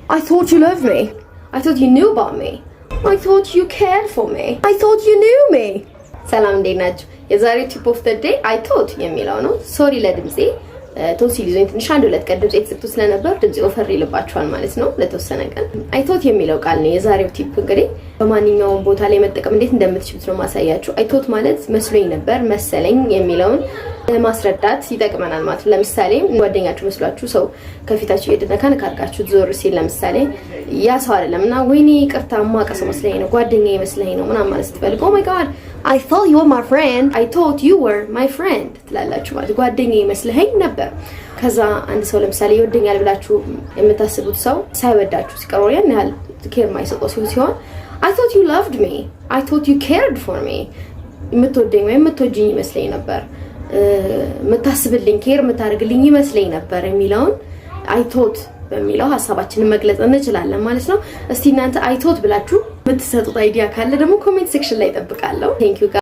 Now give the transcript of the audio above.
I thought you loved me. I thought you knew about me. I thought you cared for me. I thought you knew me. ሰላም እንዴት ናችሁ? የዛሬው ቲፕ ኦፍ ዘ ዴይ አይ ቶት የሚለው ነው። ሶሪ ለድምጼ ቶንሲል ይዞኝ ትንሽ አንድ ሁለት ቀን ድምጼ ተሰጥቶ ስለነበር ድምጼ ኦፈር ይልባችኋል ማለት ነው ለተወሰነ ቀን። አይ ቶት የሚለው ቃል ነው የዛሬው ቲፕ። እንግዲህ በማንኛውም ቦታ ላይ መጠቀም እንዴት እንደምትችሉት ነው ማሳያችሁ። አይ ቶት ማለት መስሎኝ ነበር፣ መሰለኝ የሚለውን ለማስረዳት ይጠቅመናል ማለት ነው። ለምሳሌ ጓደኛችሁ መስሏችሁ ሰው ከፊታችሁ እየደነካን ካርጋችሁ ዞር ሲል ለምሳሌ ያ ሰው አይደለምና ወይኔ ይቅርታ ማቀሰ መስለኝ ነው ጓደኛዬ መስለኝ ነው ምናምን ማለት ስትፈልጉ ኦ ማይ ጋድ I thought you were my friend. I thought you were my friend. ትላላችሁ ማለት ጓደኛዬ መስለኝ ነበር። ከዛ አንድ ሰው ለምሳሌ ይወደኛል ብላችሁ የምታስቡት ሰው ሳይወዳችሁ ሲቀር ያን ያህል ኬር ማይሰጠው ሲሆን I thought you loved me. I thought you cared for me. የምትወደኝ ወይ የምትወጂኝ መስለኝ ነበር፣ የምታስብልኝ ኬር የምታደርግልኝ ይመስለኝ ነበር የሚለውን I thought በሚለው ሐሳባችንን መግለጽ እንችላለን ማለት ነው። እስቲ እናንተ I thought ብላችሁ የምትሰጡት አይዲያ ካለ ደግሞ ኮሜንት ሴክሽን ላይ እጠብቃለሁ። Thank you guys.